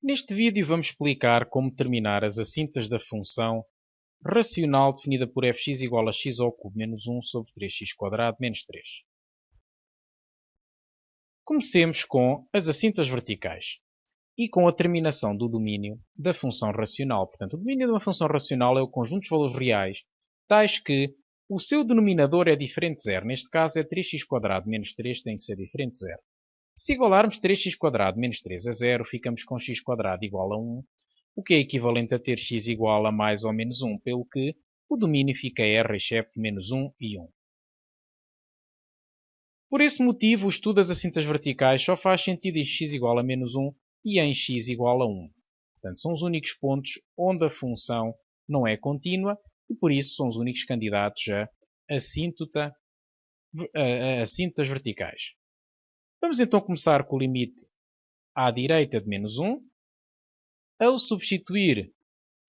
Neste vídeo vamos explicar como determinar as assintas da função racional definida por fx igual a x ao cubo menos 1 sobre 3x² menos 3. Comecemos com as assintas verticais e com a determinação do domínio da função racional. Portanto, o domínio de uma função racional é o conjunto de valores reais, tais que o seu denominador é diferente de zero. Neste caso é 3x² menos 3 tem que ser diferente de zero. Se igualarmos 3x² menos 3 a 0, ficamos com x² igual a 1, o que é equivalente a ter x igual a mais ou menos 1, pelo que o domínio fica R excepto menos 1 e 1. Por esse motivo, o estudo das assintas verticais só faz sentido em x igual a menos 1 e em x igual a 1. Portanto, são os únicos pontos onde a função não é contínua e, por isso, são os únicos candidatos a assintas verticais. Vamos então começar com o limite à direita de menos 1. Ao substituir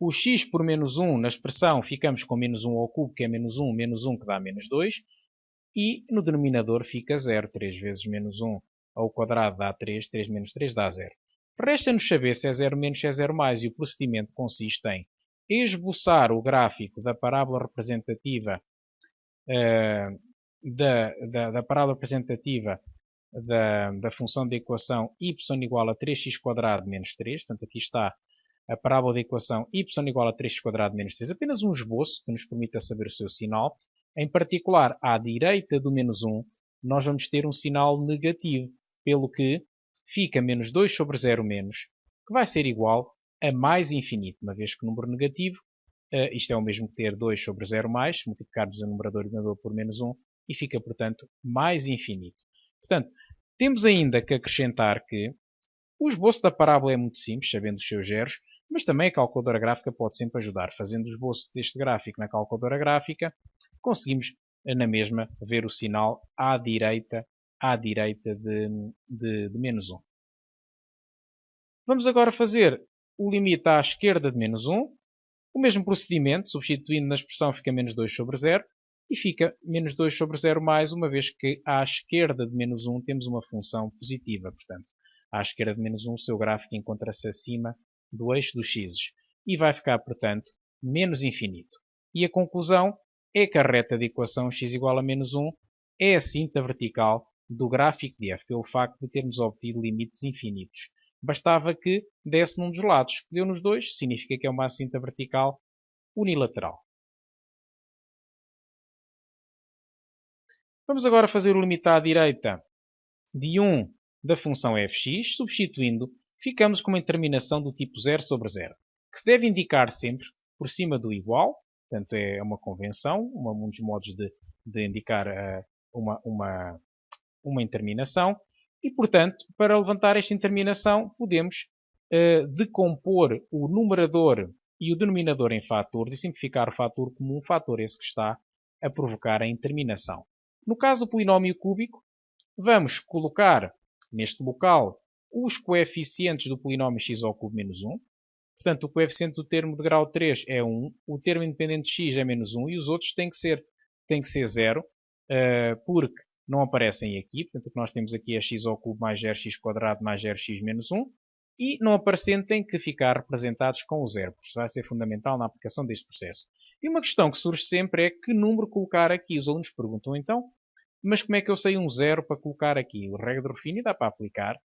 o x por menos 1 na expressão, ficamos com menos 1 ao cubo, que é menos 1 que dá menos 2. E no denominador fica 0. 3 vezes menos 1 ao quadrado dá 3. 3 menos 3 dá 0. Resta-nos saber se é 0 menos, se é 0 mais. E o procedimento consiste em esboçar o gráfico da parábola representativa da função de equação y igual a 3x² menos 3. Portanto, aqui está a parábola da equação y igual a 3x² menos 3. Apenas um esboço que nos permita saber o seu sinal. Em particular, à direita do menos 1, nós vamos ter um sinal negativo, pelo que fica menos 2 sobre 0 menos, que vai ser igual a mais infinito, uma vez que o número negativo, isto é o mesmo que ter 2 sobre 0 mais, multiplicarmos o numerador e o denominador por menos 1, e fica, portanto, mais infinito. Portanto, temos ainda que acrescentar que o esboço da parábola é muito simples, sabendo os seus zeros, mas também a calculadora gráfica pode sempre ajudar. Fazendo o esboço deste gráfico na calculadora gráfica, conseguimos na mesma ver o sinal à direita de menos 1. Vamos agora fazer o limite à esquerda de menos 1. O mesmo procedimento, substituindo na expressão, fica menos 2 sobre 0 e fica menos 2 sobre 0 mais, uma vez que à esquerda de menos 1 temos uma função positiva. Portanto, à esquerda de menos 1 o seu gráfico encontra-se acima do eixo dos x e vai ficar, portanto, menos infinito. E a conclusão é que a reta de equação x igual a menos 1 é a cinta vertical do gráfico de f, pelo facto de termos obtido limites infinitos. Bastava que desse num dos lados. Deu nos dois, significa que é uma cinta vertical unilateral. Vamos agora fazer o limite à direita de 1 da função fx. Substituindo, ficamos com uma determinação do tipo 0 sobre 0, que se deve indicar sempre por cima do igual. Portanto, é uma convenção, um dos modos de indicar uma interminação. E, portanto, para levantar esta interminação, podemos decompor o numerador e o denominador em fatores e simplificar o fator como um fator, esse que está a provocar a interminação. No caso do polinómio cúbico, vamos colocar neste local os coeficientes do polinómio x ao cubo menos 1. Portanto, o coeficiente do termo de grau 3 é 1, o termo independente de x é menos 1 e os outros têm que ser 0, porque não aparecem aqui. Portanto, o que nós temos aqui é x ao cubo mais 0x² mais 0x menos 1. E não aparecendo têm que ficar representados com o zero, porque isso vai ser fundamental na aplicação deste processo. E uma questão que surge sempre é que número colocar aqui. Os alunos perguntam então, mas como é que eu sei um zero para colocar aqui? A regra de Ruffini dá para aplicar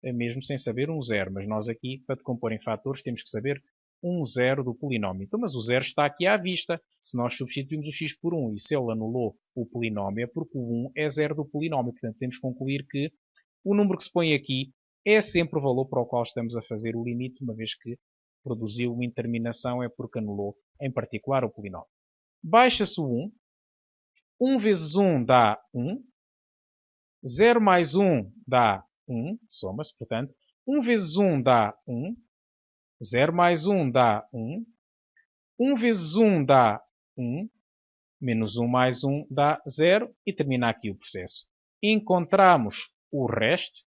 mesmo sem saber um zero, mas nós aqui, para decompor em fatores, temos que saber um zero do polinómio. Então, mas o zero está aqui à vista. Se nós substituímos o x por 1 e se ele anulou o polinómio, é porque o 1 é zero do polinómio. Portanto, temos que concluir que o número que se põe aqui é sempre o valor para o qual estamos a fazer o limite, uma vez que produziu uma interminação, é porque anulou, em particular, o polinómio. Baixa-se o 1. 1 vezes 1 dá 1. 0 mais 1 dá 1. Soma-se, portanto. 1 vezes 1 dá 1. 0 mais 1 dá 1. 1 vezes 1 dá 1. Menos 1 mais 1 dá 0. E termina aqui o processo. Encontramos o resto.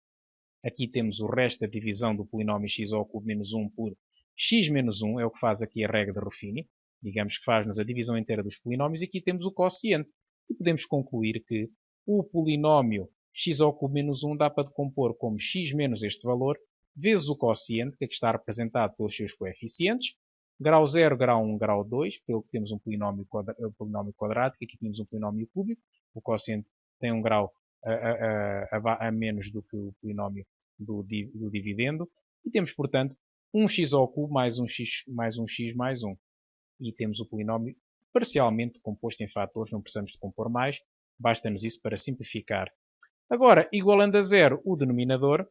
Aqui temos o resto da divisão do polinómio x ao cubo menos 1 por x menos 1. É o que faz aqui a regra de Ruffini. Digamos que faz-nos a divisão inteira dos polinómios. E aqui temos o quociente. E podemos concluir que o polinómio x ao cubo menos 1 dá para decompor como x menos este valor vezes o quociente, que aqui está representado pelos seus coeficientes, grau 0, grau 1, grau 2, pelo que temos um polinómio quadrático, aqui temos um polinómio cúbico, o quociente tem um grau a menos do que o polinómio do dividendo, e temos, portanto, 1x ao cubo mais 1x mais 1. E temos o polinómio parcialmente composto em fatores, não precisamos de compor mais, basta-nos isso para simplificar. Agora, igualando a zero o denominador,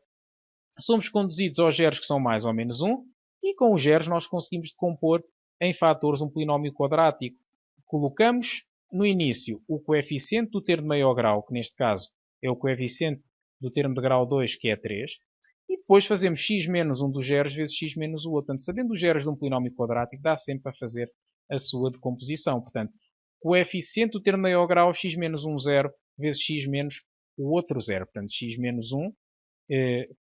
somos conduzidos aos zeros que são mais ou menos 1, e com os zeros nós conseguimos decompor em fatores um polinómio quadrático. Colocamos no início o coeficiente do termo de maior grau, que neste caso é o coeficiente do termo de grau 2, que é 3, e depois fazemos x menos um dos zeros vezes x menos o outro. Portanto, sabendo os zeros de um polinómio quadrático, dá sempre para fazer a sua decomposição. Portanto, coeficiente do termo de maior grau, x menos um zero, vezes x menos o outro zero. Portanto, x menos 1,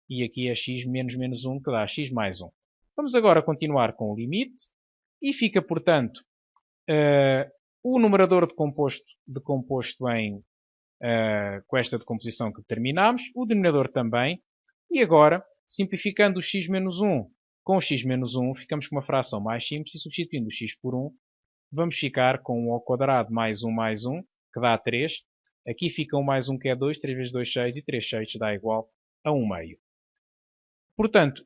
e aqui é x menos menos 1, que dá x mais 1. Vamos agora continuar com o limite, e fica, portanto, o numerador decomposto em, com esta decomposição que determinamos, o denominador também, e agora, simplificando o x menos 1 com o x menos 1, ficamos com uma fração mais simples, e substituindo o x por 1, vamos ficar com 1 ao quadrado mais 1, que dá 3. Aqui fica 1 mais 1, que é 2, 3 vezes 2, 6, e 3 sextos dá igual a 1 meio. Portanto,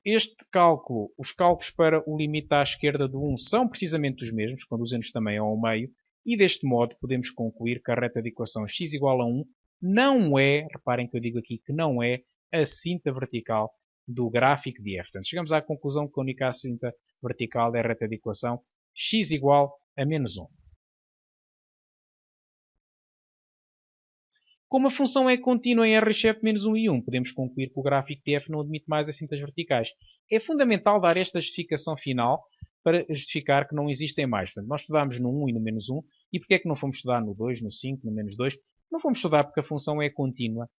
os cálculos para o limite à esquerda do 1 são precisamente os mesmos, conduzem-nos também ao 1 meio, e deste modo podemos concluir que a reta de equação x igual a 1 não é, reparem que eu digo aqui que não é, a cinta vertical do gráfico de f. Portanto, chegamos à conclusão que a única cinta vertical é a reta de equação x igual a menos 1. Como a função é contínua em R exceto menos 1 e 1, podemos concluir que o gráfico de f não admite mais as cintas verticais. É fundamental dar esta justificação final para justificar que não existem mais. Portanto, nós estudámos no 1 e no menos 1, e porquê é que não fomos estudar no 2, no 5, no menos 2? Não fomos estudar porque a função é contínua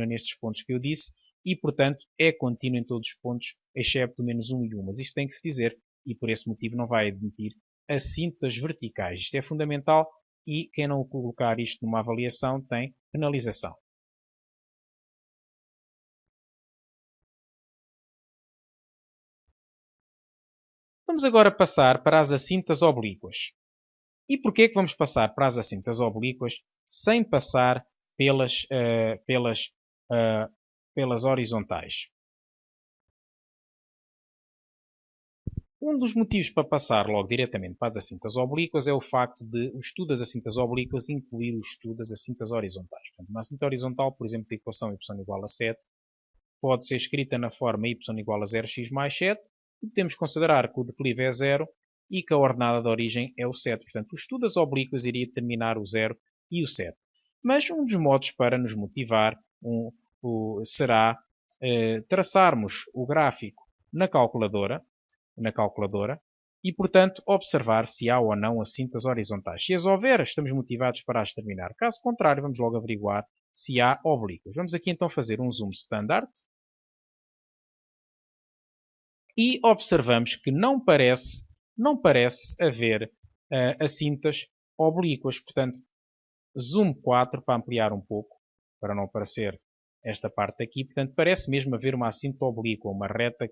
nestes pontos que eu disse, e, portanto, é contínua em todos os pontos, excepto o menos 1 e 1. Mas isto tem que se dizer, e por esse motivo não vai admitir as cintas verticais. Isto é fundamental, e quem não colocar isto numa avaliação tem penalização. Vamos agora passar para as assintas oblíquas. E porquê que vamos passar para as assintas oblíquas sem passar pelas horizontais? Um dos motivos para passar logo diretamente para as assintas oblíquas é o facto de o estudo das assintas oblíquas incluir o estudo das assintas horizontais. Portanto, uma assinta horizontal, por exemplo, da equação y igual a 7, pode ser escrita na forma y igual a 0x mais 7, e podemos considerar que o declive é 0 e que a ordenada de origem é o 7. Portanto, o estudo das oblíquas iria determinar o 0 e o 7. Mas um dos modos para nos motivar será traçarmos o gráfico na calculadora, e, portanto, observar se há ou não assintas horizontais. Se as houver, estamos motivados para as determinar. Caso contrário, vamos logo averiguar se há oblíquas. Vamos aqui então fazer um zoom standard. E observamos que não parece haver assintas oblíquas. Portanto, zoom 4 para ampliar um pouco, para não aparecer esta parte aqui. Portanto, parece mesmo haver uma assinta oblíqua, uma reta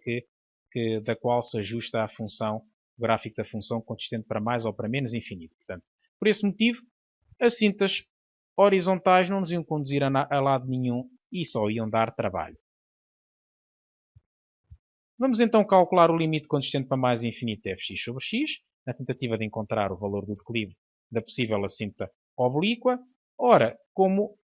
da qual se ajusta a função, o gráfico da função consistente para mais ou para menos infinito. Portanto, por esse motivo, as cintas horizontais não nos iam conduzir a lado nenhum e só iam dar trabalho. Vamos então calcular o limite consistente para mais infinito de fx sobre x, na tentativa de encontrar o valor do declive da possível assinta oblíqua. Ora, como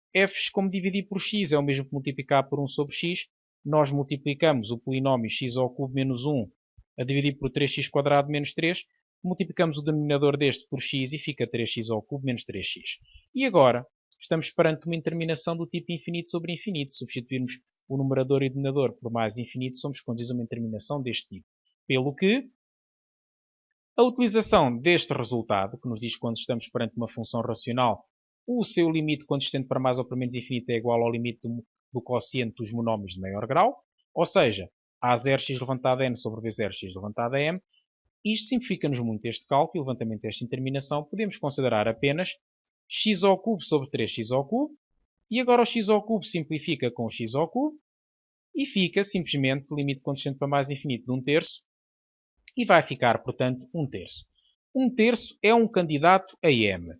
dividir por x é o mesmo que multiplicar por 1 sobre x, nós multiplicamos o polinómio x ao cubo menos 1 a dividir por 3x quadrado menos 3, multiplicamos o denominador deste por x e fica 3x ao cubo menos 3x. E agora, estamos perante uma interminação do tipo infinito sobre infinito. Se substituirmos o numerador e o denominador por mais infinito, somos conduzidos a uma interminação deste tipo. Pelo que, a utilização deste resultado, que nos diz que quando estamos perante uma função racional, o seu limite consistente para mais ou para menos infinito é igual ao limite do quociente dos monómios de maior grau, ou seja, A0x levantado a n sobre B0x levantado a m. Isto simplifica-nos muito este cálculo e o levantamento desta interminação. Podemos considerar apenas x ao cubo sobre 3x ao cubo, e agora o x ao cubo simplifica com o x ao cubo, e fica simplesmente limite consistente para mais infinito de 1/3 e vai ficar, portanto, 1/3. 1/3 é um candidato a M.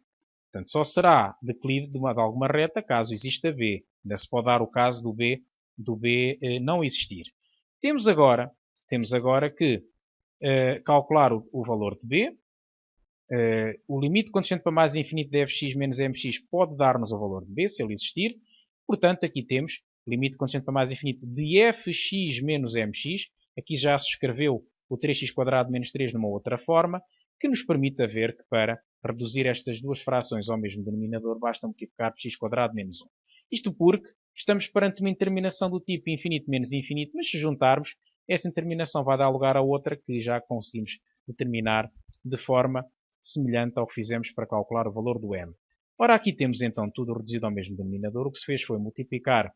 Portanto, só será declive de alguma reta caso exista B. Ainda se pode dar o caso do B não existir. Temos agora que calcular o valor de B. O limite consistente para mais infinito de fx menos mx pode dar-nos o valor de B, se ele existir. Portanto, aqui temos limite consistente para mais infinito de fx menos mx. Aqui já se escreveu o 3x² menos 3 numa outra forma, que nos permite ver que para reduzir estas duas frações ao mesmo denominador basta multiplicar por x² menos 1. Isto porque estamos perante uma interminação do tipo infinito menos infinito, mas se juntarmos, esta interminação vai dar lugar a outra que já conseguimos determinar de forma semelhante ao que fizemos para calcular o valor do m. Ora, aqui temos então tudo reduzido ao mesmo denominador. O que se fez foi multiplicar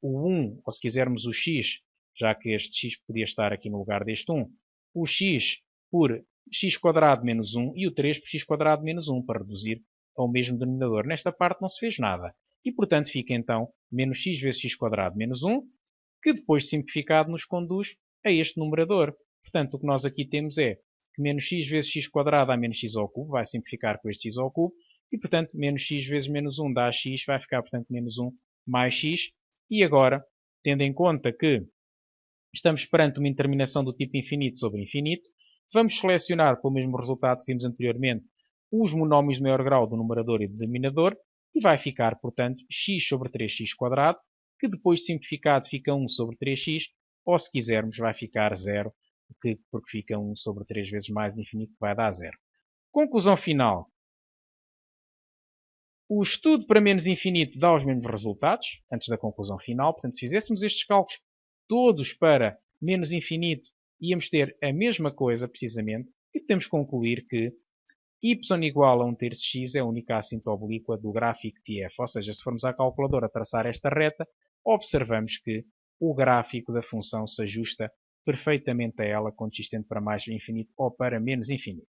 o 1, ou se quisermos o x, já que este x podia estar aqui no lugar deste 1, o x por x² menos 1 e o 3 por x² menos 1, para reduzir ao mesmo denominador. Nesta parte não se fez nada. E, portanto, fica então menos x vezes x² menos 1, que depois simplificado nos conduz a este numerador. Portanto, o que nós aqui temos é que menos x vezes x² dá menos x ao cubo, vai simplificar com este x ao cubo, e, portanto, menos x vezes menos 1 dá x, vai ficar, portanto, menos 1 mais x. E agora, tendo em conta que estamos perante uma interminação do tipo infinito sobre infinito, vamos selecionar, pelo mesmo resultado que vimos anteriormente, os monómios de maior grau do numerador e do denominador, e vai ficar, portanto, x sobre 3x², que depois simplificado fica 1 sobre 3x, ou se quisermos vai ficar 0, porque fica 1 sobre 3 vezes mais infinito, que vai dar 0. Conclusão final. O estudo para menos infinito dá os mesmos resultados, antes da conclusão final. Portanto, se fizéssemos estes cálculos todos para menos infinito, íamos ter a mesma coisa, precisamente, e podemos concluir que y igual a 1/3 de x é a única assíntota oblíqua do gráfico de f. Ou seja, se formos à calculadora traçar esta reta, observamos que o gráfico da função se ajusta perfeitamente a ela quando x tende para mais infinito ou para menos infinito.